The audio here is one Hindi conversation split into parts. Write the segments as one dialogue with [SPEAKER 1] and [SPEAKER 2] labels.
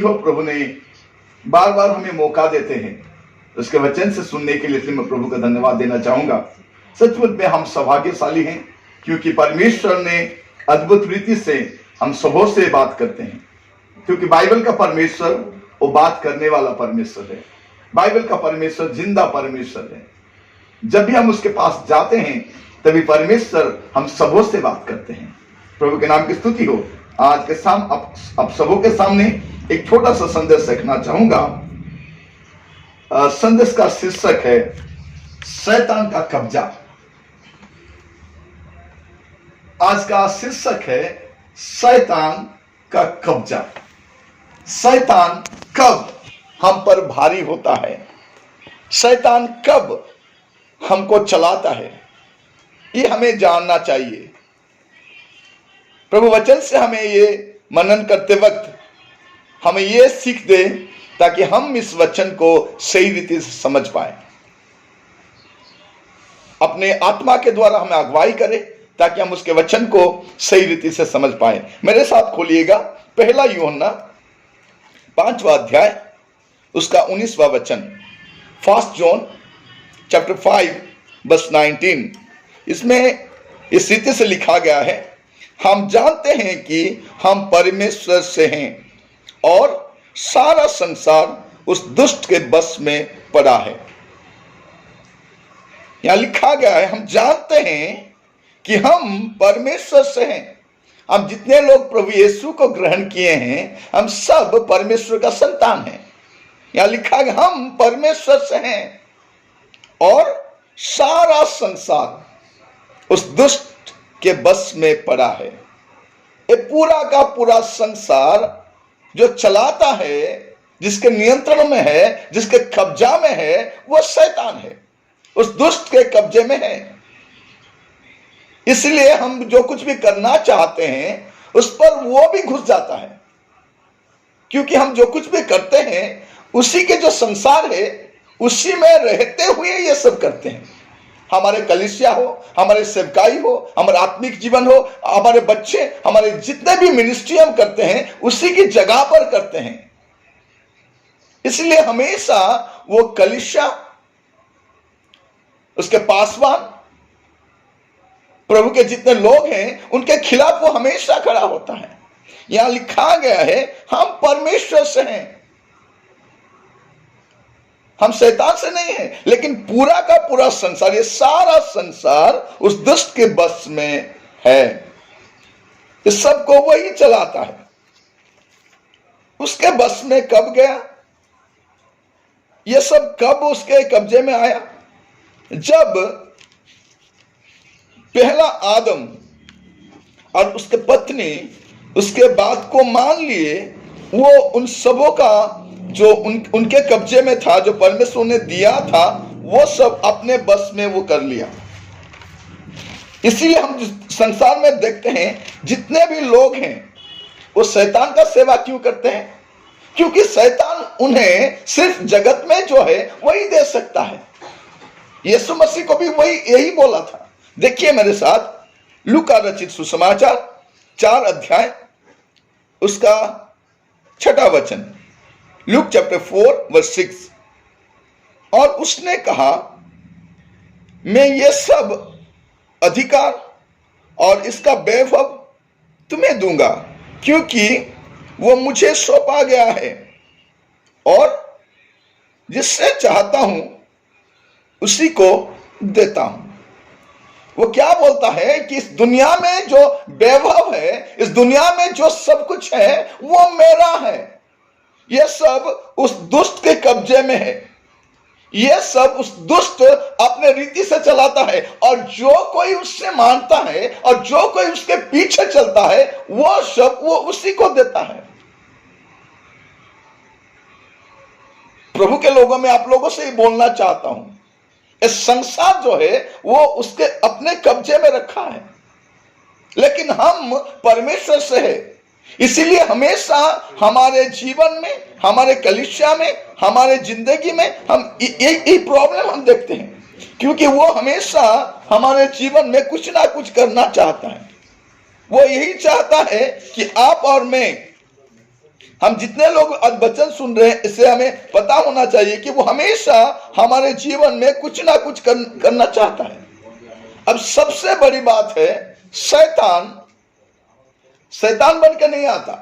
[SPEAKER 1] प्रभु ने बार बार हमें मौका देते हैं उसके वचन से सुनने के लिए, इसलिए मैं प्रभु का धन्यवाद देना चाहूंगा। सचमुच में हम सौभाग्यशाली हैं क्योंकि परमेश्वर ने अद्भुत रीति से हम सबों से बात करते हैं, क्योंकि बाइबल का परमेश्वर वो बात करने वाला परमेश्वर है। बाइबल का परमेश्वर जिंदा परमेश्वर है। जब भी हम उसके पास जाते हैं तभी परमेश्वर हम सबों से बात करते हैं। प्रभु के नाम की स्तुति हो। आज के अब सबों के सामने एक छोटा सा संदेश रखना चाहूंगा। संदेश का शीर्षक है शैतान का कब्जा। आज का शीर्षक है शैतान का कब्जा। शैतान कब हम पर भारी होता है, शैतान कब हमको चलाता है, ये हमें जानना चाहिए। प्रभु वचन से हमें ये मनन करते वक्त हमें ये सीख दे ताकि हम इस वचन को सही रीति से समझ पाए। अपने आत्मा के द्वारा हमें अगुवाई करे ताकि हम उसके वचन को सही रीति से समझ पाए। मेरे साथ खोलिएगा पहला यूहन्ना 5वां अध्याय उसका 19वां वचन। 1 जॉन चैप्टर 5 वर्स 19। इसमें इस रीति से लिखा गया है, हम जानते हैं कि हम परमेश्वर से हैं और सारा संसार उस दुष्ट के बस में पड़ा है। यहां लिखा गया है हम जानते हैं कि हम परमेश्वर से हैं। हम जितने लोग प्रभु यीशु को ग्रहण किए हैं हम सब परमेश्वर का संतान हैं। यहां लिखा है हम परमेश्वर से हैं और सारा संसार उस दुष्ट के बस में पड़ा है। ये पूरा का पूरा संसार जो चलाता है, जिसके नियंत्रण में है, जिसके कब्जा में है, वो शैतान है, उस दुष्ट के कब्जे में है। इसलिए हम जो कुछ भी करना चाहते हैं उस पर वो भी घुस जाता है, क्योंकि हम जो कुछ भी करते हैं उसी के जो संसार है उसी में रहते हुए ये सब करते हैं। हमारे कलीसिया हो, हमारे सेवकाई हो, हमारा आत्मिक जीवन हो, हमारे बच्चे, हमारे जितने भी मिनिस्ट्री हम करते हैं उसी की जगह पर करते हैं। इसलिए हमेशा वो कलीसिया, उसके पासवान, प्रभु के जितने लोग हैं उनके खिलाफ वो हमेशा खड़ा होता है। यहां लिखा गया है हम परमेश्वर से हैं, हम शैतान से नहीं है, लेकिन पूरा का पूरा संसार, ये सारा संसार उस दुष्ट के बस में है। इस सब को वही चलाता है। उसके बस में कब गया, ये सब कब उसके कब्जे में आया? जब पहला आदम और उसके पत्नी उसके बात को मान लिए, वो उन सबों का जो उनके कब्जे में था, जो परमेश्वर ने दिया था, वो सब अपने बस में वो कर लिया। इसीलिए हम संसार में देखते हैं जितने भी लोग हैं वो शैतान का सेवा क्यों करते हैं? क्योंकि शैतान उन्हें सिर्फ जगत में जो है वही दे सकता है। यीशु मसीह को भी वही यही बोला था। देखिए मेरे साथ लूका रचित सुसमाचार 4 अध्याय उसका 6वां वचन। Luke chapter 4 verse 6। और उसने कहा मैं ये सब अधिकार और इसका वैभव तुम्हें दूंगा, क्योंकि वो मुझे सौंपा गया है और जिससे चाहता हूं उसी को देता हूं। वो क्या बोलता है कि इस दुनिया में जो वैभव है, इस दुनिया में जो सब कुछ है वो मेरा है। यह सब उस दुष्ट के कब्जे में है। यह सब उस दुष्ट अपने रीति से चलाता है और जो कोई उससे मानता है और जो कोई उसके पीछे चलता है वो सब वो उसी को देता है। प्रभु के लोगों में आप लोगों से ही बोलना चाहता हूं, इस संसार जो है वो उसके अपने कब्जे में रखा है, लेकिन हम परमेश्वर से है। इसीलिए हमेशा हमारे जीवन में, हमारे कलीसिया में, हमारे जिंदगी में हम यही प्रॉब्लम हम देखते हैं, क्योंकि वो हमेशा हमारे जीवन में कुछ ना कुछ करना चाहता है। वो यही चाहता है कि आप और मैं हम जितने लोग आज वचन सुन रहे हैं, इससे हमें पता होना चाहिए कि वो हमेशा हमारे जीवन में कुछ ना कुछ करना चाहता है। अब सबसे बड़ी बात है, शैतान बनकर नहीं आता।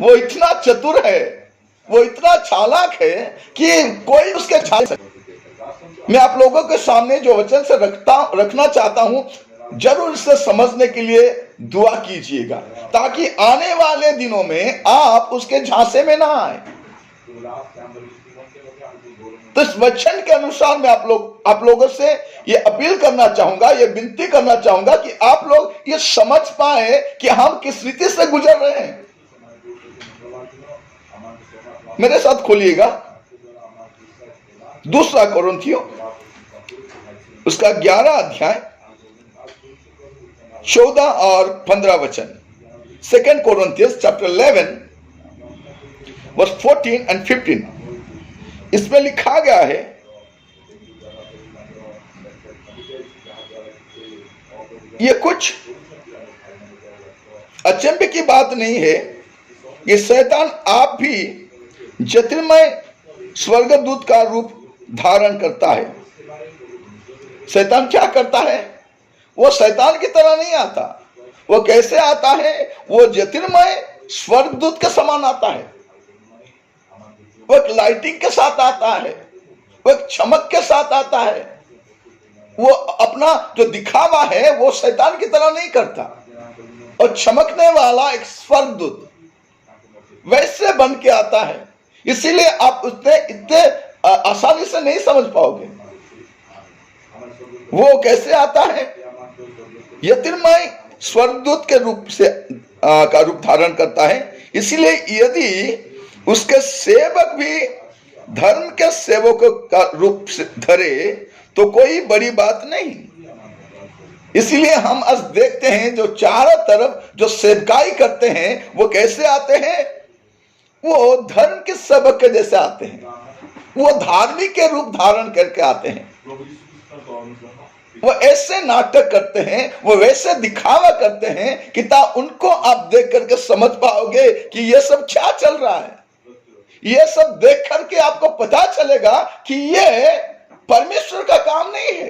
[SPEAKER 1] वो इतना चतुर है, वो इतना चालाक है कि कोई उसके छा। मैं आप लोगों के सामने जो वचन से रखना चाहता हूं, जरूर इसे समझने के लिए दुआ कीजिएगा, ताकि आने वाले दिनों में आप उसके झांसे में ना आए। तो इस वचन के अनुसार मैं आप लोगों से ये अपील करना चाहूंगा, ये विनती करना चाहूंगा कि आप लोग ये समझ पाए कि हम किस रीति से गुजर रहे हैं। मेरे साथ खोलिएगा 2 कोरिन्थियों उसका 11 अध्याय 14 और 15 वचन। 2 Corinthians chapter 11 verse 14 and 15। इसमें लिखा गया है, ये कुछ अचंभे की बात नहीं है कि शैतान आप भी ज्योतिर्मय स्वर्गदूत का रूप धारण करता है। शैतान क्या करता है? वो शैतान की तरह नहीं आता। वो कैसे आता है? वो ज्योतिर्मय स्वर्गदूत के समान आता है। वो एक लाइटिंग के साथ आता है, वो एक चमक के साथ आता है। वो अपना जो दिखावा है वो शैतान की तरह नहीं करता। और चमकने वाला एक स्वर्गदूत वैसे बन के आता है, इसीलिए आप इतने आसानी से नहीं समझ पाओगे। वो कैसे आता है? ज्योतिर्मय स्वर्गदूत के रूप से का रूप धारण करता है। इसलिए यदि उसके सेवक भी धर्म के सेवकों का रूप से धरे तो कोई बड़ी बात नहीं। इसलिए हम आज देखते हैं जो चारों तरफ जो सेवकाई करते हैं वो कैसे आते हैं? वो धर्म के सेवक के जैसे आते हैं। वो धार्मिक के रूप धारण करके आते हैं। वो ऐसे नाटक करते हैं, वो वैसे दिखावा करते हैं कि उनको आप देख करके समझ पाओगे कि ये सब क्या चल रहा है। ये सब देख करके आपको पता चलेगा कि ये परमेश्वर का काम नहीं है।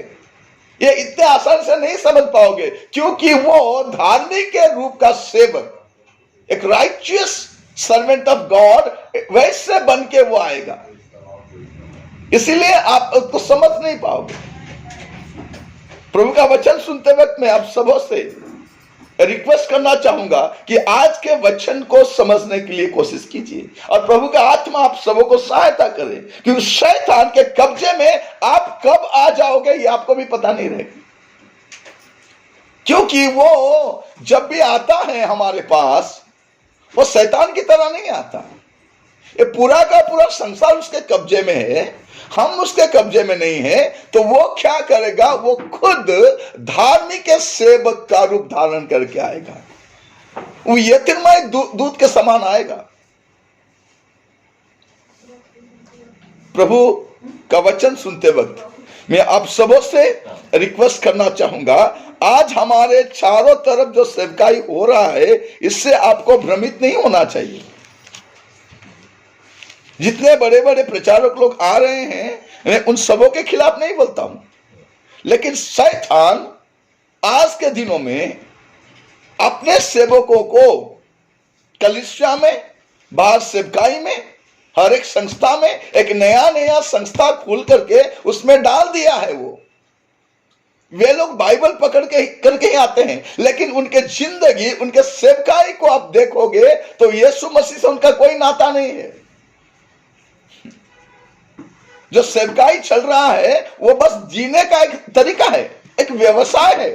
[SPEAKER 1] ये इतने आसान से नहीं समझ पाओगे, क्योंकि वो धार्मिक के रूप का सेवक, एक राइचियस सर्वेंट ऑफ गॉड वैसे बन के वो आएगा। इसीलिए आप उसको समझ नहीं पाओगे। प्रभु का वचन सुनते वक्त मैं आप सबों से रिक्वेस्ट करना चाहूंगा कि आज के वचन को समझने के लिए कोशिश कीजिए, और प्रभु का आत्मा आप सबों को सहायता करे, क्योंकि शैतान के कब्जे में आप कब आ जाओगे ये आपको भी पता नहीं रहेगा। क्योंकि वो जब भी आता है हमारे पास, वो शैतान की तरह नहीं आता। ये पूरा का पूरा संसार उसके कब्जे में है, हम उसके कब्जे में नहीं है। तो वो क्या करेगा? वो खुद धार्मिक के सेवक का रूप धारण करके आएगा। वो ज्योतिर्मय दूत के समान आएगा। प्रभु का वचन सुनते वक्त मैं आप सबों से रिक्वेस्ट करना चाहूंगा, आज हमारे चारों तरफ जो सेवकाई हो रहा है इससे आपको भ्रमित नहीं होना चाहिए। जितने बड़े बड़े प्रचारक लोग आ रहे हैं, मैं उन सबों के खिलाफ नहीं बोलता हूं, लेकिन शैतान आज के दिनों में अपने सेवकों को कलीसिया में, बाहर सेवकाई में, हर एक संस्था में एक नया संस्था खोल करके उसमें डाल दिया है। वे लोग बाइबल पकड़ के करके ही आते हैं, लेकिन उनके जिंदगी, उनके सेवकाई को आप देखोगे तो यीशु मसीह से उनका कोई नाता नहीं है। जो सेवकाई चल रहा है वो बस जीने का एक तरीका है, एक व्यवसाय है।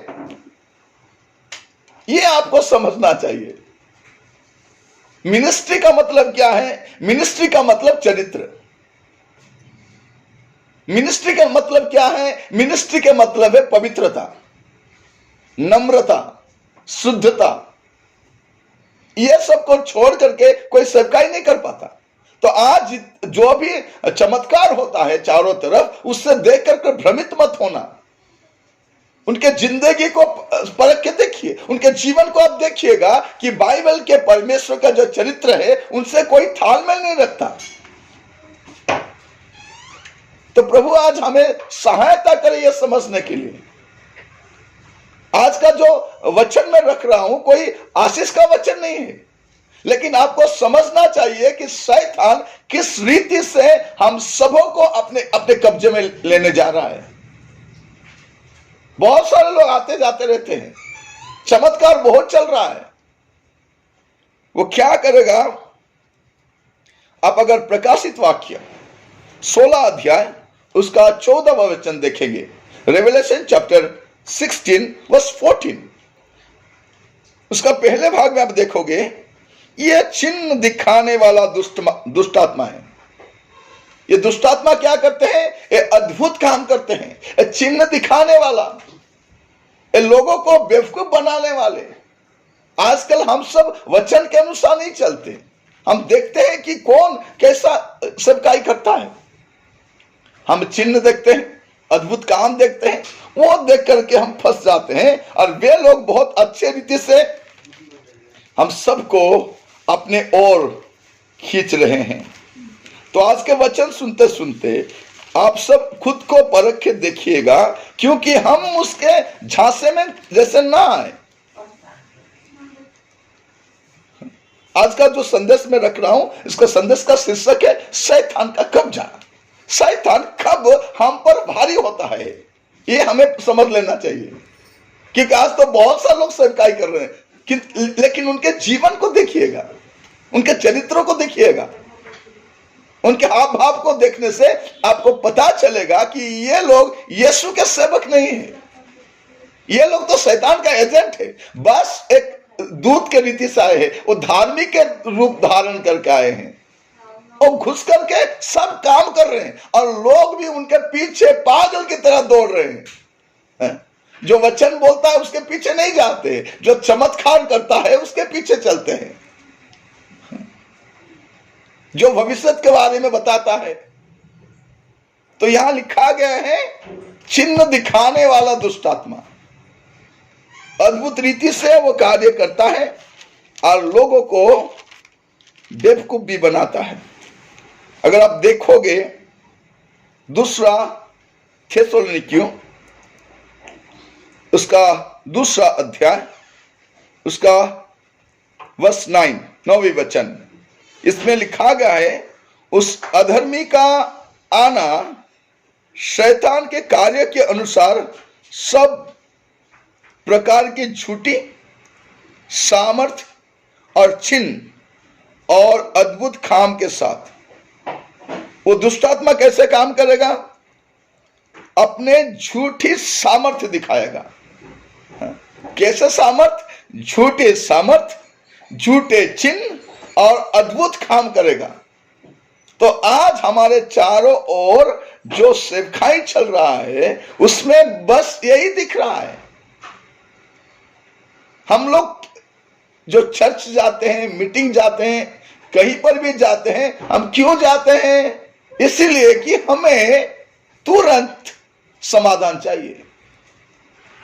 [SPEAKER 1] ये आपको समझना चाहिए। मिनिस्ट्री का मतलब क्या है? मिनिस्ट्री का मतलब चरित्र। मिनिस्ट्री का मतलब क्या है? मिनिस्ट्री के मतलब है पवित्रता, नम्रता, शुद्धता। ये सब को छोड़ करके कोई सेवकाई नहीं कर पाता। तो आज जो भी चमत्कार होता है चारों तरफ, उससे देख करके भ्रमित मत होना। उनके जिंदगी को परख के देखिए, उनके जीवन को आप देखिएगा कि बाइबल के परमेश्वर का जो चरित्र है उनसे कोई तालमेल नहीं रखता। तो प्रभु आज हमें सहायता करे यह समझने के लिए। आज का जो वचन मैं रख रहा हूं कोई आशीष का वचन नहीं है, लेकिन आपको समझना चाहिए कि शैतान किस रीति से हम सबों को अपने अपने कब्जे में लेने जा रहा है। बहुत सारे लोग आते जाते रहते हैं, चमत्कार बहुत चल रहा है। वो क्या करेगा? आप अगर प्रकाशित वाक्य 16 अध्याय उसका 14वां वचन देखेंगे, रेवलेशन चैप्टर 16 वर्स 14, उसका पहले भाग में आप देखोगे ये चिन्ह दिखाने वाला दुष्टात्मा है। ये दुष्टात्मा क्या करते हैं? ये अद्भुत काम करते हैं, ये चिन्ह दिखाने वाला, ये लोगों को बेवकूफ बनाने वाले। आजकल हम सब वचन के अनुसार नहीं चलते, हम देखते हैं कि कौन कैसा सबका करता है। हम चिन्ह देखते हैं, अद्भुत काम देखते हैं, वो देख करके हम फंस जाते हैं और वे लोग बहुत अच्छे रीति से हम सबको अपने ओर खींच रहे हैं। तो आज के वचन सुनते सुनते आप सब खुद को परख के देखिएगा, क्योंकि हम उसके झांसे में जैसे ना आए। आज का जो संदेश मैं रख रहा हूं, इसका संदेश का शीर्षक है शैतान का कब्जा। शैतान कब हम पर भारी होता है ये हमें समझ लेना चाहिए, क्योंकि आज तो बहुत सारे लोग सेवकाई कर रहे हैं, लेकिन उनके जीवन को देखिएगा, उनके चरित्रों को देखिएगा, उनके हाव भाव को देखने से आपको पता चलेगा कि ये लोग यीशु के सेवक नहीं है। ये लोग तो शैतान का एजेंट है, बस एक दूत के रीति से आए हैं। वो धार्मिक के रूप धारण करके आए हैं, वो घुस करके सब काम कर रहे हैं और लोग भी उनके पीछे पागल की तरह दौड़ रहे हैं। जो वचन बोलता है उसके पीछे नहीं जाते, जो चमत्कार करता है उसके पीछे चलते हैं, जो भविष्य के बारे में बताता है। तो यहां लिखा गया है चिन्ह दिखाने वाला दुष्टात्मा अद्भुत रीति से वो कार्य करता है और लोगों को बेवकूफ भी बनाता है। अगर आप देखोगे दूसरा थेसलोनिकियों उसका दूसरा अध्याय उसका वर्स 9वें वचन, इसमें लिखा गया है उस अधर्मी का आना शैतान के कार्य के अनुसार सब प्रकार की झूठी सामर्थ और चिन्ह और अद्भुत काम के साथ। वो दुष्टात्मा कैसे काम करेगा? अपने झूठी सामर्थ्य दिखाएगा। कैसे सामर्थ? झूठे सामर्थ, झूठे चिन्ह और अद्भुत काम करेगा। तो आज हमारे चारों ओर जो सेवकाई चल रहा है उसमें बस यही दिख रहा है। हम लोग जो चर्च जाते हैं, मीटिंग जाते हैं, कहीं पर भी जाते हैं, हम क्यों जाते हैं? इसलिए कि हमें तुरंत समाधान चाहिए।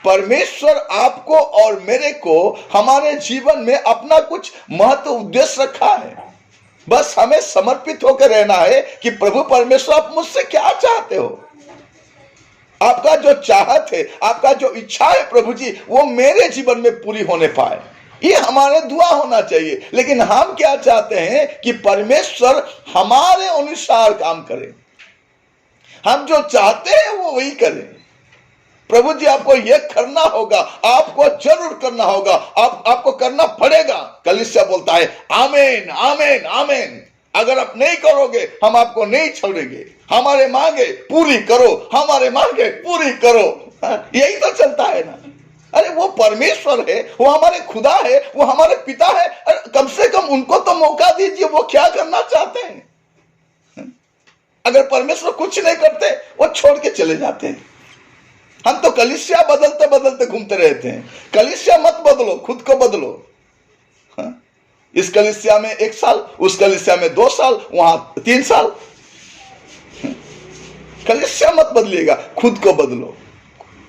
[SPEAKER 1] परमेश्वर आपको और मेरे को हमारे जीवन में अपना कुछ महत्व उद्देश्य रखा है। बस हमें समर्पित होकर रहना है कि प्रभु परमेश्वर आप मुझसे क्या चाहते हो। आपका जो चाहत है, आपका जो इच्छा है प्रभु जी, वो मेरे जीवन में पूरी होने पाए, ये हमारे दुआ होना चाहिए। लेकिन हम क्या चाहते हैं कि परमेश्वर हमारे अनुसार काम करे, हम जो चाहते हैं वो वही करें। प्रभु जी आपको ये करना होगा, आपको जरूर करना होगा, आपको करना पड़ेगा। कलीसिया बोलता है आमीन आमीन आमीन। अगर आप नहीं करोगे हम आपको नहीं छोड़ेंगे। हमारे मांगे पूरी करो, हमारे मांगे पूरी करो। यही तो चलता है ना। अरे वो परमेश्वर है, वो हमारे खुदा है, वो हमारे पिता है। अरे कम से कम उनको तो मौका दीजिए, वो क्या करना चाहते हैं। अगर परमेश्वर कुछ नहीं करते वो छोड़ के चले जाते हैं। हम तो कलीसिया बदलते बदलते घूमते रहते हैं। कलीसिया मत बदलो, खुद को बदलो। इस कलीसिया में 1 साल, उस कलीसिया में 2 साल, वहां 3 साल। कलीसिया मत बदलिएगा, खुद को बदलो।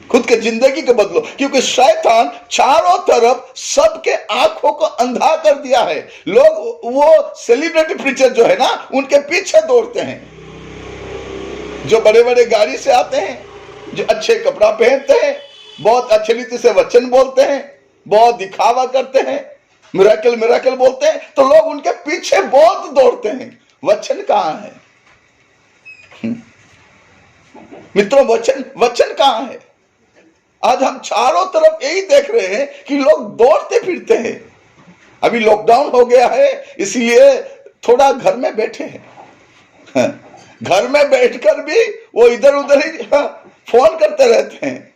[SPEAKER 1] खुद के जिंदगी को बदलो, क्योंकि शैतान चारों तरफ सबके आंखों को अंधा कर दिया है। लोग वो सेलिब्रिटी प्रीचर जो है ना, उनके पीछे दौड़ते हैं, जो बड़े बड़े गाड़ी से आते हैं, जो अच्छे कपड़ा पहनते हैं, बहुत अच्छे रीति से वचन बोलते हैं, बहुत दिखावा करते हैं, मिराकल मिराकल बोलते हैं, तो लोग उनके पीछे बहुत दौड़ते हैं। वचन कहां है मित्रों? वचन कहां है? आज हम चारों तरफ यही देख रहे हैं कि लोग दौड़ते फिरते हैं। अभी लॉकडाउन हो गया है, इसलिए थोड़ा घर में बैठे हैं। घर में बैठकर भी वो इधर उधर ही फोन करते रहते हैं,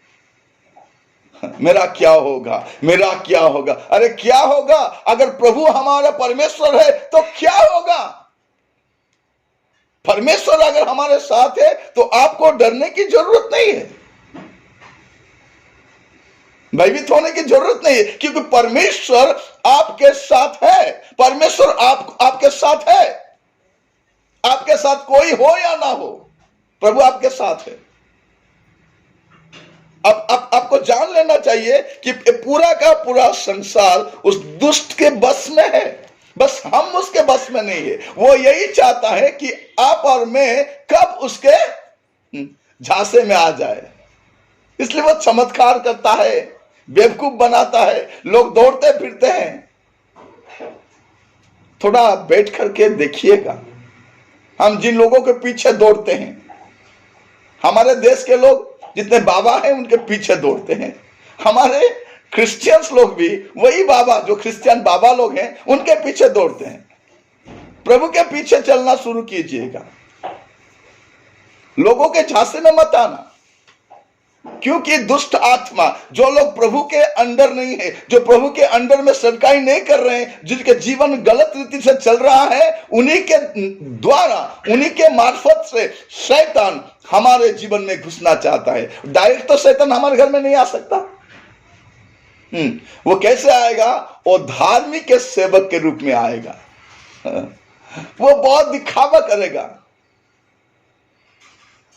[SPEAKER 1] मेरा क्या होगा, मेरा क्या होगा। अरे क्या होगा? अगर प्रभु हमारा परमेश्वर है तो क्या होगा? परमेश्वर अगर हमारे साथ है तो आपको डरने की जरूरत नहीं है, भयभीत होने की जरूरत नहीं है, क्योंकि परमेश्वर आपके साथ है। परमेश्वर आपके साथ है। आपके साथ कोई हो या ना हो, प्रभु आपके साथ है। अब आपको जान लेना चाहिए कि पूरा का पूरा संसार उस दुष्ट के बस में है, बस हम उसके बस में नहीं है। वो यही चाहता है कि आप और मैं कब उसके झांसे में आ जाए, इसलिए वो चमत्कार करता है, बेवकूफ बनाता है, लोग दौड़ते फिरते हैं। थोड़ा बैठ करके देखिएगा, हम जिन लोगों के पीछे दौड़ते हैं, हमारे देश के लोग जितने बाबा हैं उनके पीछे दौड़ते हैं। हमारे क्रिश्चियंस लोग भी वही बाबा, जो क्रिश्चियन बाबा लोग हैं, उनके पीछे दौड़ते हैं। प्रभु के पीछे चलना शुरू कीजिएगा, लोगों के झांसे में मत आना, क्योंकि दुष्ट आत्मा, जो लोग प्रभु के अंडर नहीं है, जो प्रभु के अंडर में सरकाई नहीं कर रहे हैं, जिनके जीवन गलत रीति से चल रहा है, उन्हीं के द्वारा, उन्हीं के मार्फत से शैतान हमारे जीवन में घुसना चाहता है। डायरेक्ट तो शैतान हमारे घर में नहीं आ सकता। वो कैसे आएगा? वो धार्मिक के सेवक के रूप में आएगा। वो बहुत दिखावा करेगा।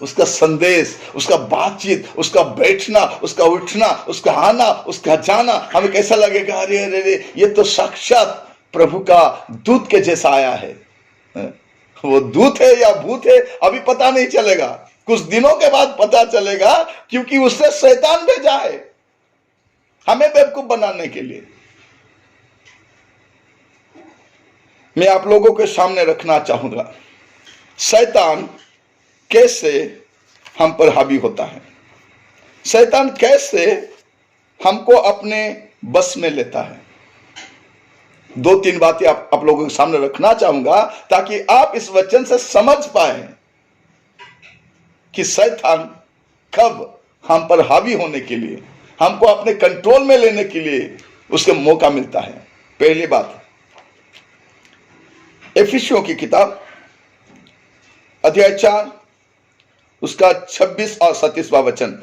[SPEAKER 1] उसका संदेश, उसका बातचीत, उसका बैठना, उसका उठना, उसका आना, उसका जाना, हमें कैसा लगेगा? अरे अरे अरे, ये तो साक्षात प्रभु का दूत के जैसा आया है। वो दूत है या भूत है अभी पता नहीं चलेगा, कुछ दिनों के बाद पता चलेगा, क्योंकि उससे शैतान भेजा है हमें बेवकूफ बनाने के लिए। मैं आप लोगों के सामने रखना चाहूंगा, शैतान कैसे हम पर हावी होता है, शैतान कैसे हमको अपने बस में लेता है। दो तीन बातें आप लोगों के सामने रखना चाहूंगा, ताकि आप इस वचन से समझ पाए कि शैतान कब हम पर हावी होने के लिए, हमको अपने कंट्रोल में लेने के लिए उसके मौका मिलता है। पहली बात, एफिसियों की किताब अध्याय 4 उसका 26 और 27वां वचन।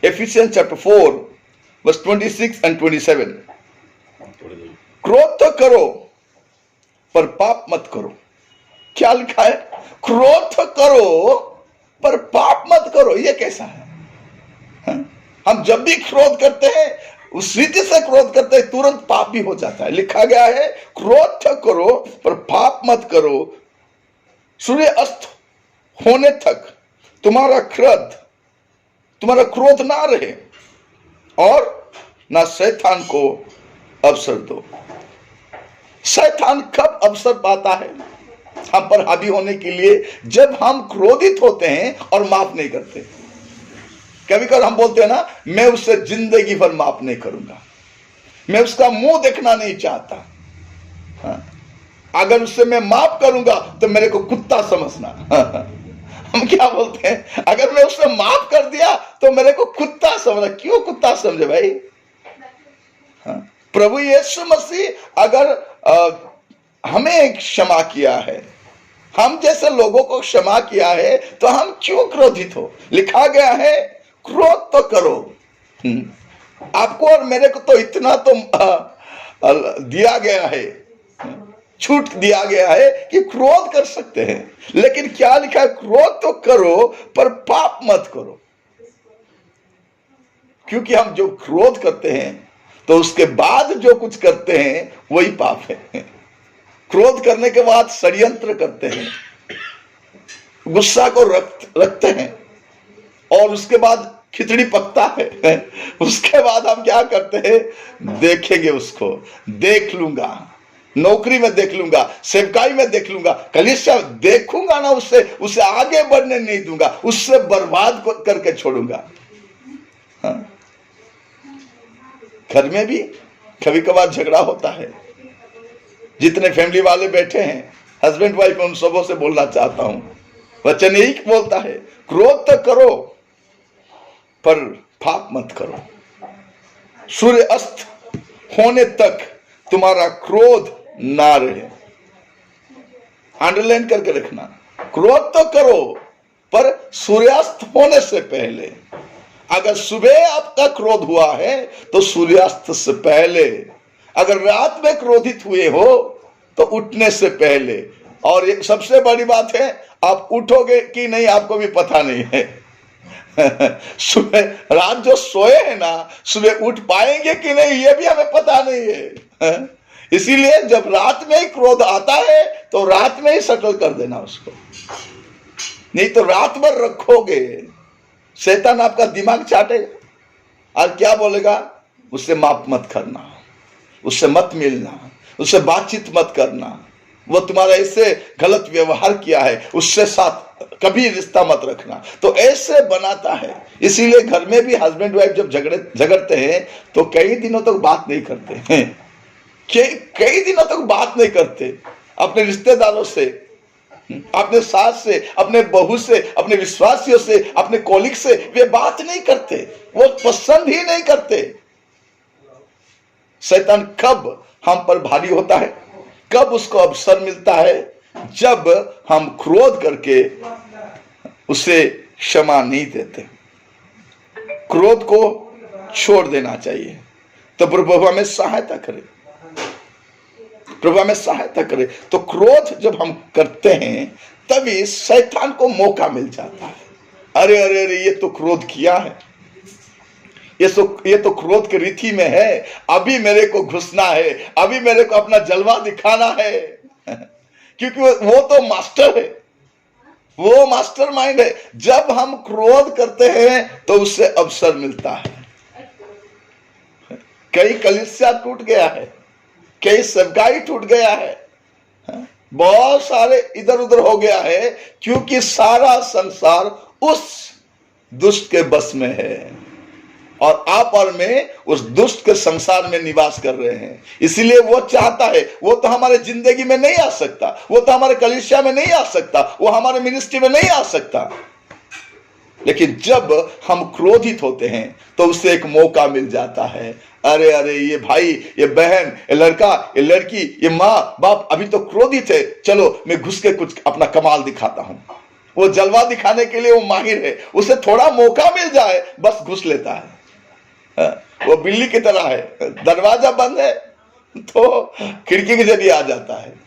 [SPEAKER 1] एफिसियंस चैप्टर 4 वर्स 26 एंड 27। क्रोध तो करो पर पाप मत करो। क्या लिखा है? क्रोध तो करो पर पाप मत करो। ये कैसा है? हम जब भी क्रोध करते हैं, उस रीति से क्रोध करते हैं, तुरंत पाप भी हो जाता है। लिखा गया है, क्रोध तो करो पर पाप मत करो। सूर्य अस्त होने तक तुम्हारा क्रोध ना रहे और ना शैतान को अवसर दो। शैतान कब अवसर पाता है हम पर हावी होने के लिए? जब हम क्रोधित होते हैं और माफ नहीं करते। कभी कभी हम बोलते हैं ना, मैं उससे जिंदगी भर माफ नहीं करूंगा, मैं उसका मुंह देखना नहीं चाहता। हाँ। अगर उससे मैं माफ करूंगा तो मेरे को कुत्ता समझना। हम क्या बोलते हैं? अगर मैं उससे माफ कर दिया तो मेरे को कुत्ता समझना। क्यों कुत्ता समझे भाई? हाँ। प्रभु यीशु मसीह अगर हमें क्षमा किया है, हम जैसे लोगों को क्षमा किया है, तो हम क्यों क्रोधित हो? लिखा गया है, क्रोध तो करो। आपको और मेरे को तो इतना तो दिया गया है, छूट दिया गया है कि क्रोध कर सकते हैं। लेकिन क्या लिखा है? क्रोध तो करो पर पाप मत करो। क्योंकि हम जो क्रोध करते हैं तो उसके बाद जो कुछ करते हैं वही पाप है। क्रोध करने के बाद षड्यंत्र करते हैं, गुस्सा को रखते हैं और उसके बाद खिचड़ी पकता है, उसके बाद हम क्या करते हैं, देखेंगे उसको, देख लूंगा, नौकरी में देख लूंगा, सेवकाई में देख लूंगा, कलीसिया देखूंगा ना, उसे आगे बढ़ने नहीं दूंगा, उससे बर्बाद करके छोड़ूंगा। हाँ? घर में भी कभी कभार झगड़ा होता है। जितने फैमिली वाले बैठे हैं, हस्बैंड वाइफ, उन सबों से बोलना चाहता हूं, वचन यही बोलता है, क्रोध तो करो पर पाप मत करो। सूर्य अस्त होने तक तुम्हारा क्रोध ना रहे। अंडरलाइन करके रखना, क्रोध तो करो पर सूर्यास्त होने से पहले। अगर सुबह आपका क्रोध हुआ है तो सूर्यास्त से पहले, अगर रात में क्रोधित हुए हो तो उठने से पहले। और एक सबसे बड़ी बात है, आप उठोगे कि नहीं आपको भी पता नहीं है। सुबह रात जो सोए हैं ना, सुबह उठ पाएंगे कि नहीं ये भी हमें पता नहीं है। इसीलिए जब रात में ही क्रोध आता है तो रात में ही सेटल कर देना उसको, नहीं तो रात भर रखोगे, शैतान आपका दिमाग चाटेगा और क्या बोलेगा, उससे माफ मत करना, उससे मत मिलना, उससे बातचीत मत करना, वो तुम्हारा ऐसे गलत व्यवहार किया है, उससे साथ कभी रिश्ता मत रखना। तो ऐसे बनाता है। इसीलिए घर में भी हस्बैंड वाइफ जब झगड़ते हैं तो कई दिनों तक बात नहीं करते हैं, कई दिनों तक बात नहीं करते। अपने रिश्तेदारों से, अपने सास से, अपने बहू से, अपने विश्वासियों से, अपने कॉलिग से वे बात नहीं करते, वो पसंद ही नहीं करते। शैतान कब हम पर भारी होता है, कब उसको अवसर मिलता है, जब हम क्रोध करके उसे क्षमा नहीं देते। क्रोध को छोड़ देना चाहिए। तो प्रभु हमें सहायता करे, प्रभु हमें सहायता करे। तो क्रोध जब हम करते हैं तभी शैतान को मौका मिल जाता है। अरे अरे अरे, ये तो क्रोध किया है, ये तो क्रोध की रीति में है, अभी मेरे को घुसना है, अभी मेरे को अपना जलवा दिखाना है। क्योंकि वो तो मास्टर है, वो मास्टर माइंड है। जब हम क्रोध करते हैं तो उससे अवसर मिलता है। कई कलीसिया टूट गया है, कई सेवकाई टूट गया है, बहुत सारे इधर उधर हो गया है, क्योंकि सारा संसार उस दुष्ट के बस में है और आप और मैं उस दुष्ट के संसार में निवास कर रहे हैं। इसीलिए वो चाहता है, वो तो हमारे जिंदगी में नहीं आ सकता, वो तो हमारे कलीसिया में नहीं आ सकता, वो हमारे मिनिस्ट्री में नहीं आ सकता। लेकिन जब हम क्रोधित होते हैं तो उसे एक मौका मिल जाता है। अरे अरे, ये भाई, ये बहन, ये लड़का, ये लड़की, ये माँ बाप अभी तो क्रोधित है, चलो मैं घुस के कुछ अपना कमाल दिखाता हूं। वो जलवा दिखाने के लिए वो माहिर है, उसे थोड़ा मौका मिल जाए बस घुस लेता है। वो बिल्ली की तरह है, दरवाजा बंद है तो खिड़की के जरिए आ जाता है।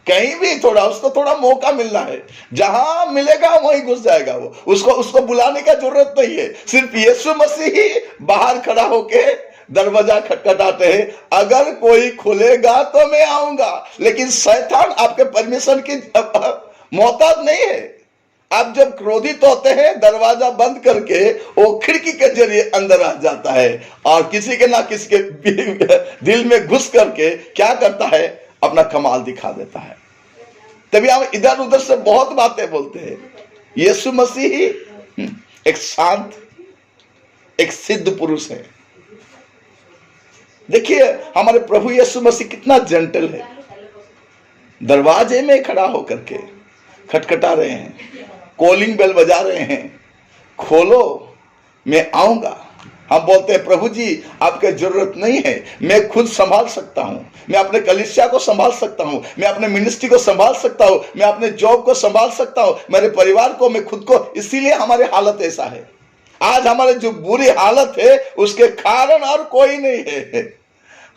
[SPEAKER 1] कहीं भी थोड़ा उसको थोड़ा मौका मिलना है, जहां मिलेगा वहीं घुस जाएगा। वो उसको बुलाने का जरूरत नहीं है, सिर्फ यीशु मसीह ही बाहर खड़ा होके दरवाजा खटखटाते हैं, अगर कोई खुलेगा तो मैं आऊंगा। लेकिन शैतान आपके परमिशन की मोहताज नहीं है। आप जब क्रोधित होते हैं दरवाजा बंद करके वो खिड़की के जरिए अंदर आ जाता है और किसी के ना किसी के दिल में घुस करके क्या करता है, अपना कमाल दिखा देता है। तभी हम इधर उधर से बहुत बातें बोलते हैं। यीशु मसीह ही एक शांत, एक सिद्ध पुरुष है। देखिए हमारे प्रभु यीशु मसीह कितना जेंटल है। दरवाजे में खड़ा होकर के खटखटा रहे हैं, कॉलिंग बेल बजा रहे हैं, खोलो मैं आऊंगा। हम बोलते हैं प्रभु जी आपके जरूरत नहीं है, मैं खुद संभाल सकता हूं, मैं अपने कलीसिया को संभाल सकता हूं, मैं अपने मिनिस्ट्री को संभाल सकता हूं, मैं अपने जॉब को संभाल सकता हूं, मेरे परिवार को, मैं खुद को। इसीलिए हमारी हालत ऐसा है। आज हमारे जो बुरी हालत है उसके कारण और कोई नहीं है,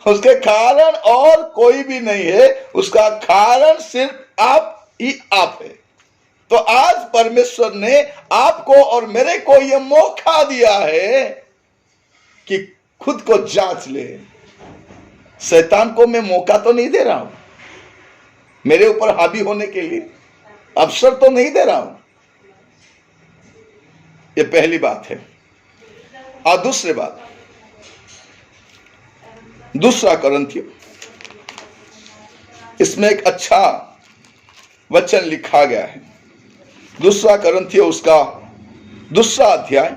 [SPEAKER 1] उसके कारण और कोई भी नहीं है, उसका कारण सिर्फ आप ही आप है। तो आज परमेश्वर ने आपको और मेरे को यह मौका दिया है कि खुद को जांच ले। शैतान को मैं मौका तो नहीं दे रहा हूं मेरे ऊपर हावी होने के लिए, अवसर तो नहीं दे रहा हूं। ये पहली बात है। और दूसरी बात, दूसरा कोरिन्थियों, इसमें एक अच्छा वचन लिखा गया है। दूसरा कोरिन्थियों उसका दूसरा अध्याय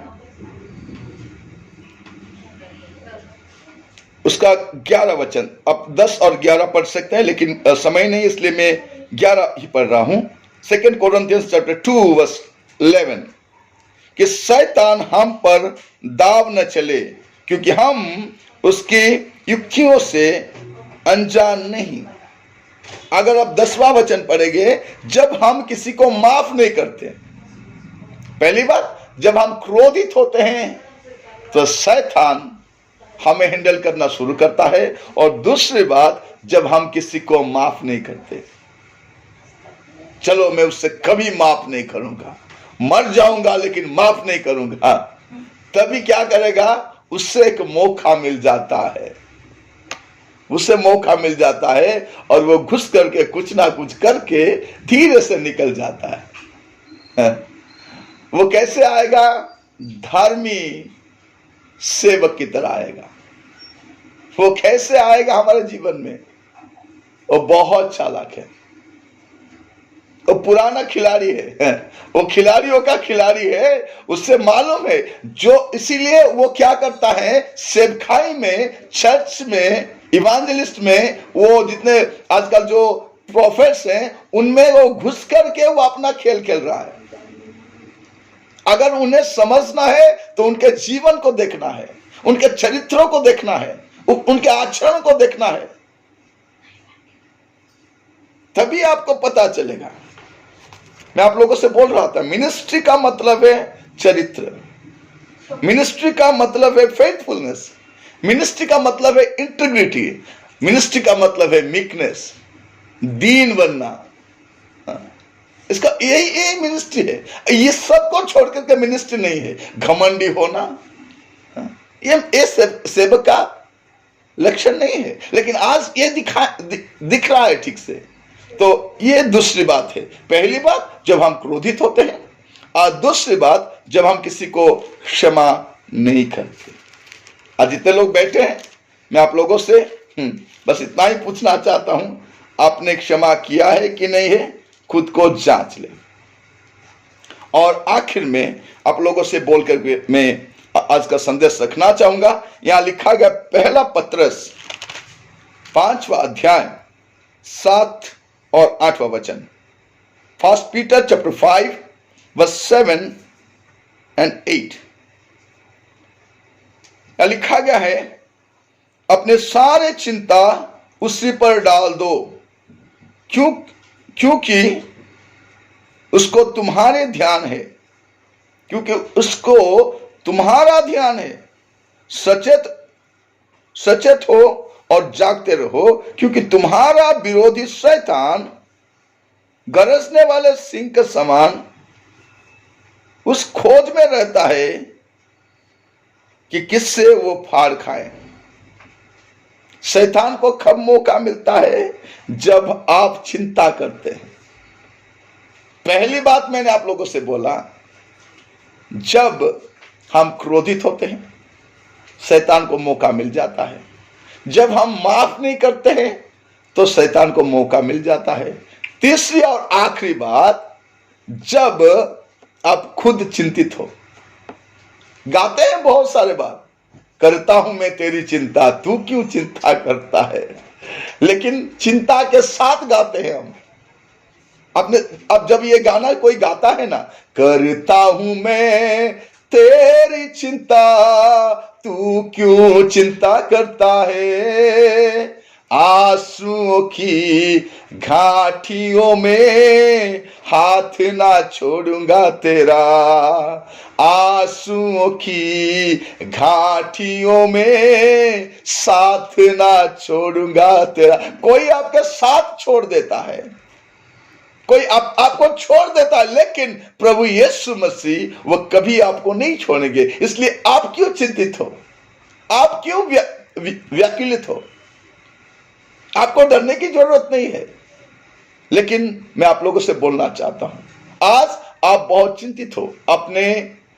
[SPEAKER 1] उसका 11 वचन, अब 10 और 11 पढ़ सकते हैं लेकिन समय नहीं इसलिए मैं 11 ही पढ़ रहा हूं। 2 कोरिन्थियंस चैप्टर 2 वर्स 11 कि शैतान हम पर दाव न चले क्योंकि हम उसकी युक्तियों से अनजान नहीं। अगर आप 10वां वचन पढ़ेंगे, जब हम किसी को माफ नहीं करते, पहली बात जब हम क्रोधित होते हैं तो शैतान हमें हैंडल करना शुरू करता है, और दूसरी बात जब हम किसी को माफ नहीं करते, चलो मैं उससे कभी माफ नहीं करूंगा, मर जाऊंगा लेकिन माफ नहीं करूंगा, तभी क्या करेगा, उससे एक मौका मिल जाता है, उससे मौका मिल जाता है और वो घुस करके कुछ ना कुछ करके धीरे से निकल जाता है। वो कैसे आएगा, धर्मी सेवक की तरह आएगा। वो कैसे आएगा हमारे जीवन में, वो बहुत चालाक है, वो पुराना खिलाड़ी है, वो खिलाड़ियों का खिलाड़ी है, उससे मालूम है जो, इसीलिए वो क्या करता है, सेवकाई में, चर्च में, इवांजेलिस्ट में, वो जितने आजकल जो प्रोफेट्स हैं उनमें वो घुस करके वो अपना खेल खेल रहा है। अगर उन्हें समझना है तो उनके जीवन को देखना है, उनके चरित्रों को देखना है, उनके आचरण को देखना है, तभी आपको पता चलेगा। मैं आप लोगों से बोल रहा था, मिनिस्ट्री का मतलब है चरित्र, मिनिस्ट्री का मतलब है फेथफुलनेस, मिनिस्ट्री का मतलब है इंटीग्रिटी, मिनिस्ट्री का मतलब है मीकनेस, दीन बनना। इसका यही मिनिस्ट्री है। ये सबको छोड़ करके मिनिस्ट्री नहीं है। घमंडी होना ये सेवक का लक्षण नहीं है, लेकिन आज ये दिख रहा है ठीक से। तो ये दूसरी बात है। पहली बात जब हम क्रोधित होते हैं, और दूसरी बात जब हम किसी को क्षमा नहीं करते। आज जितने लोग बैठे हैं, मैं आप लोगों से बस इतना ही पूछना चाहता हूं, आपने क्षमा किया है कि नहीं है, खुद को जांच ले। और आखिर में आप लोगों से बोलकर मैं आज का संदेश रखना चाहूंगा। यहां लिखा गया पहला पत्रस 5वां अध्याय 7 और 8वां वचन, 1 पीटर चैप्टर 5 वर्स 7 and 8। लिखा गया है, अपने सारे चिंता उसी पर डाल दो क्योंकि उसको तुम्हारे ध्यान है, क्योंकि उसको तुम्हारा ध्यान है। सचेत हो और जागते रहो, क्योंकि तुम्हारा विरोधी शैतान गरजने वाले सिंह के समान उस खोज में रहता है कि किससे वो फाड़ खाए। शैतान को कब मौका मिलता है, जब आप चिंता करते हैं। पहली बात मैंने आप लोगों से बोला, जब हम क्रोधित होते हैं शैतान को मौका मिल जाता है। जब हम माफ नहीं करते हैं तो शैतान को मौका मिल जाता है। तीसरी और आखिरी बात, जब आप खुद चिंतित हो। गाते हैं बहुत सारे बात, करता हूं मैं तेरी चिंता, तू क्यों चिंता करता है, लेकिन चिंता के साथ गाते हैं हम अपने। अब जब ये गाना कोई गाता है ना, करता हूं मैं तेरी चिंता, तू क्यों चिंता करता है, आंसुओं की घाटियों में हाथ ना छोड़ूंगा तेरा, आंसुओं की घाटियों में साथ ना छोड़ूंगा तेरा। कोई आपके साथ छोड़ देता है, कोई आपको छोड़ देता है, लेकिन प्रभु यीशु मसीह वो कभी आपको नहीं छोड़ेंगे। इसलिए आप क्यों चिंतित हो, आप क्यों व्याकुलित हो? आपको डरने की जरूरत नहीं है। लेकिन मैं आप लोगों से बोलना चाहता हूं, आज आप बहुत चिंतित हो अपने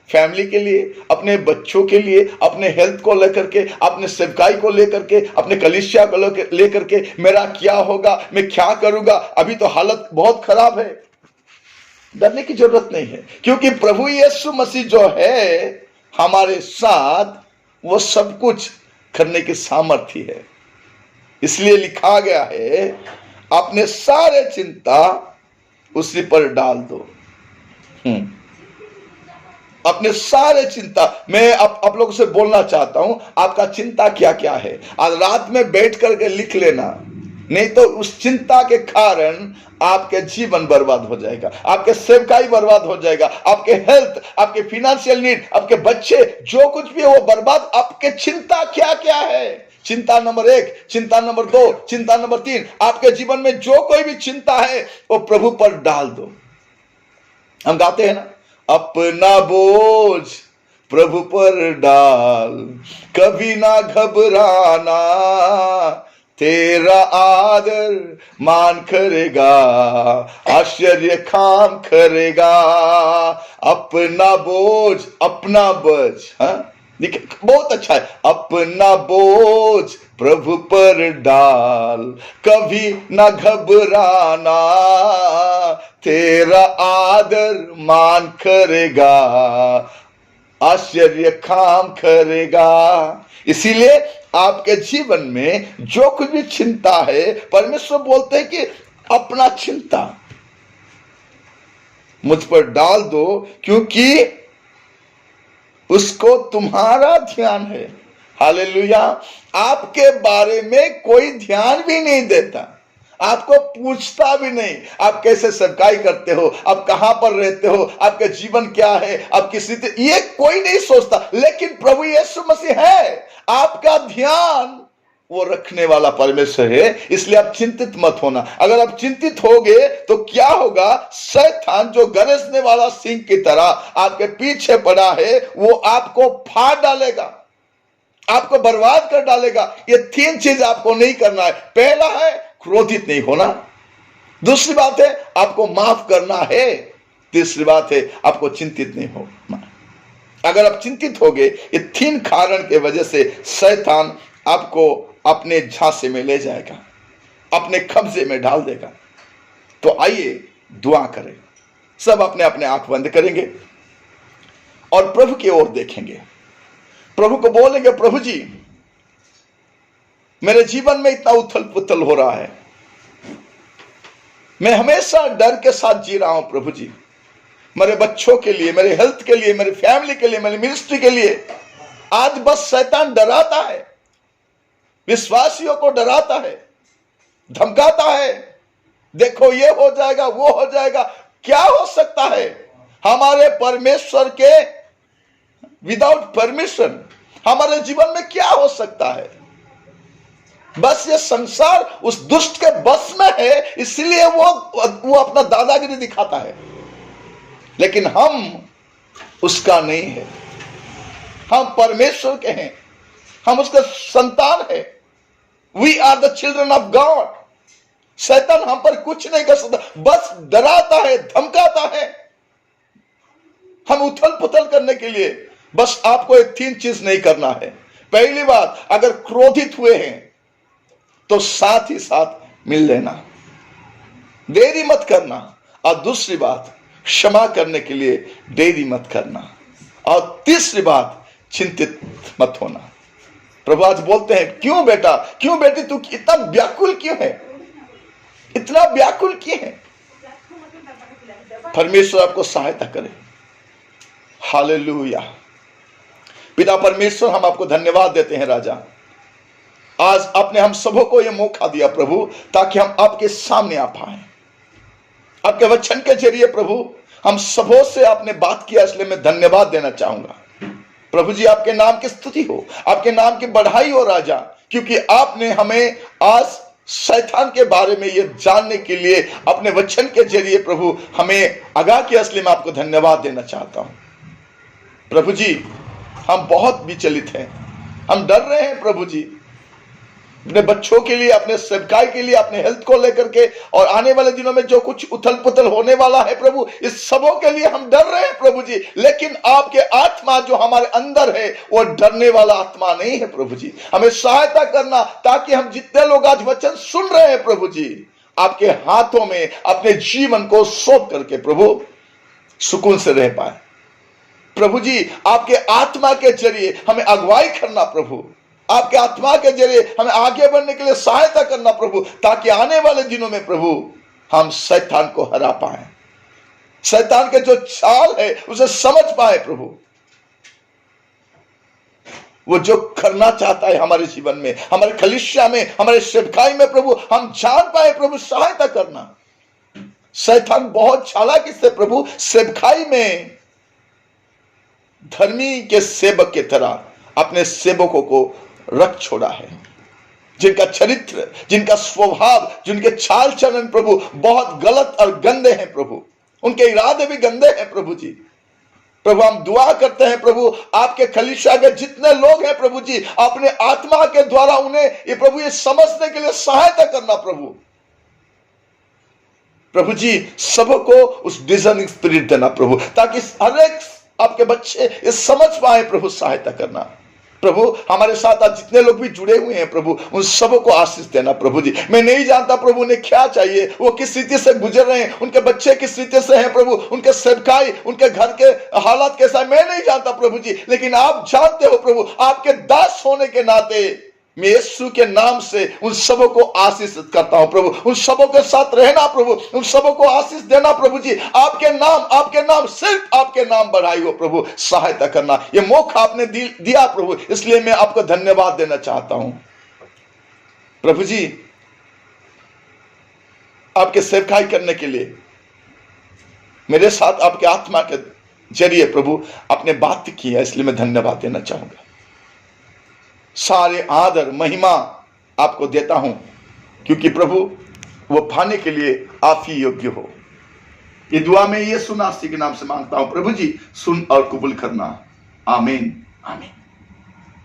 [SPEAKER 1] फैमिली के लिए, अपने बच्चों के लिए, अपने हेल्थ को लेकर के, अपने सेवकाई को लेकर के, अपने कलीसिया को लेकर के, मेरा क्या होगा, मैं क्या करूंगा, अभी तो हालत बहुत खराब है। डरने की जरूरत नहीं है, क्योंकि प्रभु यीशु मसीह जो है हमारे साथ, वो सब कुछ करने की सामर्थ्य है। इसलिए लिखा गया है, अपने सारे चिंता उसी पर डाल दो। अपने सारे चिंता, मैं आप लोगों से बोलना चाहता हूं, आपका चिंता क्या क्या है आज रात में बैठ करके लिख लेना, नहीं तो उस चिंता के कारण आपके जीवन बर्बाद हो जाएगा, आपके सेवकाई बर्बाद हो जाएगा, आपके हेल्थ, आपके फिनेंशियल नीड, आपके बच्चे, जो कुछ भी है वो बर्बाद। आपके चिंता क्या क्या है? चिंता नंबर 1, चिंता नंबर 2, चिंता नंबर 3, आपके जीवन में जो कोई भी चिंता है वो प्रभु पर डाल दो। हम गाते हैं ना, अपना बोझ प्रभु पर डाल, कभी ना घबराना, तेरा आदर मान करेगा, आश्चर्य काम करेगा। अपना बोझ, अपना बोझ, हाँ देखिए बहुत अच्छा है, अपना बोझ प्रभु पर डाल, कभी ना घबराना, तेरा आदर मान करेगा, आश्चर्य काम करेगा। इसीलिए आपके जीवन में जो कुछ भी चिंता है, परमेश्वर बोलते हैं कि अपना चिंता मुझ पर डाल दो, क्योंकि उसको तुम्हारा ध्यान है। हालेलुया। आपके बारे में कोई ध्यान भी नहीं देता, आपको पूछता भी नहीं, आप कैसे सेवकाई करते हो, आप कहां पर रहते हो, आपका जीवन क्या है, आप किस रीति, ये कोई नहीं सोचता। लेकिन प्रभु यीशु मसीह है, आपका ध्यान वो रखने वाला परमेश्वर है। इसलिए आप चिंतित मत होना। अगर आप चिंतित होगे तो क्या होगा? शैतान जो गरजने वाला सिंह की तरह आपके पीछे पड़ा है, वो आपको फाड़ डालेगा, आपको बर्बाद कर डालेगा। ये 3 चीज आपको नहीं करना है। पहला है क्रोधित नहीं होना, दूसरी बात है आपको माफ करना है, तीसरी बात है आपको चिंतित नहीं होना। अगर आप चिंतित होगे, ये 3 कारण के वजह से शैतान आपको अपने झांसे में ले जाएगा, अपने कब्जे में डाल देगा। तो आइए दुआ करें। सब अपने अपने आंख बंद करेंगे और प्रभु की ओर देखेंगे। प्रभु को बोलेंगे, प्रभु जी मेरे जीवन में इतना उथल पुथल हो रहा है, मैं हमेशा डर के साथ जी रहा हूं। प्रभु जी मेरे बच्चों के लिए, मेरे हेल्थ के लिए, मेरी फैमिली के लिए, मेरी मिनिस्ट्री के लिए आज बस शैतान डराता है, विश्वासियों को डराता है, धमकाता है, देखो ये हो जाएगा, वो हो जाएगा। क्या हो सकता है हमारे परमेश्वर के विदाउट परमिशन? हमारे जीवन में क्या हो सकता है? बस ये संसार उस दुष्ट के बस में है, इसलिए वो अपना दादागिरी दिखाता है। लेकिन हम उसका नहीं है, हम परमेश्वर के हैं, हम उसके संतान हैं। We are the children of God. शैतान हम पर कुछ नहीं कर सकता, बस डराता है, धमकाता है। हम उथल पुथल करने के लिए बस आपको ये 3 चीज नहीं करना है। पहली बात, अगर क्रोधित हुए हैं तो साथ ही साथ मिल लेना, देरी मत करना। और दूसरी बात, क्षमा करने के लिए देरी मत करना। और तीसरी बात, चिंतित मत होना। प्रभु आज बोलते हैं, क्यों बेटा, क्यों बेटी, तू इतना व्याकुल क्यों है, इतना व्याकुल क्यों है? परमेश्वर आपको सहायता करे। हालेलुया। पिता परमेश्वर, हम आपको धन्यवाद देते हैं राजा। आज आपने हम सबों को यह मौका दिया प्रभु, ताकि हम आपके सामने आ पाए। आपके वचन के जरिए प्रभु हम सबों से आपने बात किया, इसलिए मैं धन्यवाद देना चाहूंगा। प्रभु जी आपके नाम की स्तुति हो, आपके नाम की बढ़ाई हो राजा, क्योंकि आपने हमें आज शैतान के बारे में यह जानने के लिए अपने वचन के जरिए प्रभु हमें आगाह किया, इसलिए मैं आपको धन्यवाद देना चाहता हूं। प्रभु जी हम बहुत विचलित हैं, हम डर रहे हैं प्रभु जी, अपने बच्चों के लिए, अपने सेवकाई के लिए, अपने हेल्थ को लेकर के, और आने वाले दिनों में जो कुछ उथल पुथल होने वाला है प्रभु, इस सबों के लिए हम डर रहे हैं प्रभु जी। लेकिन आपके आत्मा जो हमारे अंदर है वो डरने वाला आत्मा नहीं है प्रभु जी। हमें सहायता करना ताकि हम जितने लोग आज वचन सुन रहे हैं प्रभु जी, आपके हाथों में अपने जीवन को सौंप करके प्रभु सुकून से रह पाए प्रभु जी। आपके आत्मा के जरिए हमें अगुवाई करना प्रभु, आपके आत्मा के जरिए हमें आगे बढ़ने के लिए सहायता करना प्रभु, ताकि आने वाले दिनों में प्रभु हम शैतान को हरा पाए, शैतान के जो चाल है उसे समझ पाए प्रभु। वो जो करना चाहता है हमारे जीवन में, हमारे कलीसिया में, हमारे सेवकाई में प्रभु, हम जान पाए प्रभु, सहायता करना। शैतान बहुत चालाकी से प्रभु सेवकाई में धर्मी के सेवक की तरह अपने सेवकों को रख छोड़ा है, जिनका चरित्र, जिनका स्वभाव, जिनके चाल चलन प्रभु बहुत गलत और गंदे हैं प्रभु, उनके इरादे भी गंदे हैं प्रभु जी। प्रभु हम दुआ करते हैं प्रभु, आपके कलीसिया के जितने लोग हैं प्रभु जी, अपने आत्मा के द्वारा उन्हें ये प्रभु ये समझने के लिए सहायता करना प्रभु। प्रभु जी सबको उस डिजाइनिंग स्पिरिट देना प्रभु, ताकि हर एक आपके बच्चे ये समझ पाए प्रभु, सहायता करना प्रभु। हमारे साथ आज जितने लोग भी जुड़े हुए हैं प्रभु, उन सबों को आशीष देना प्रभु जी। मैं नहीं जानता प्रभु उन्हें क्या चाहिए, वो किस स्थिति से गुजर रहे हैं, उनके बच्चे किस स्थिति से हैं प्रभु, उनके सेवकाई, उनके घर के हालात कैसा है, मैं नहीं जानता प्रभु जी, लेकिन आप जानते हो प्रभु। आपके दास होने के नाते मैं यीशु के नाम से उन सबों को आशीष करता हूं प्रभु, उन सबों के साथ रहना प्रभु, उन सबों को आशीष देना प्रभु जी। आपके नाम, सिर्फ आपके नाम बढ़ाई हो प्रभु, सहायता करना। ये मौका आपने दिया प्रभु, इसलिए मैं आपको धन्यवाद देना चाहता हूं प्रभु जी। आपके सेवकाई करने के लिए मेरे साथ आपके आत्मा के जरिए प्रभु आपने बात की है, इसलिए मैं धन्यवाद देना चाहूंगा। सारे आदर महिमा आपको देता हूं, क्योंकि प्रभु वो पाने के लिए आप ही योग्य हो। ये दुआ में यीशु मसीह के नाम से मांगता हूं प्रभु जी, सुन और कबूल करना। आमीन आमीन।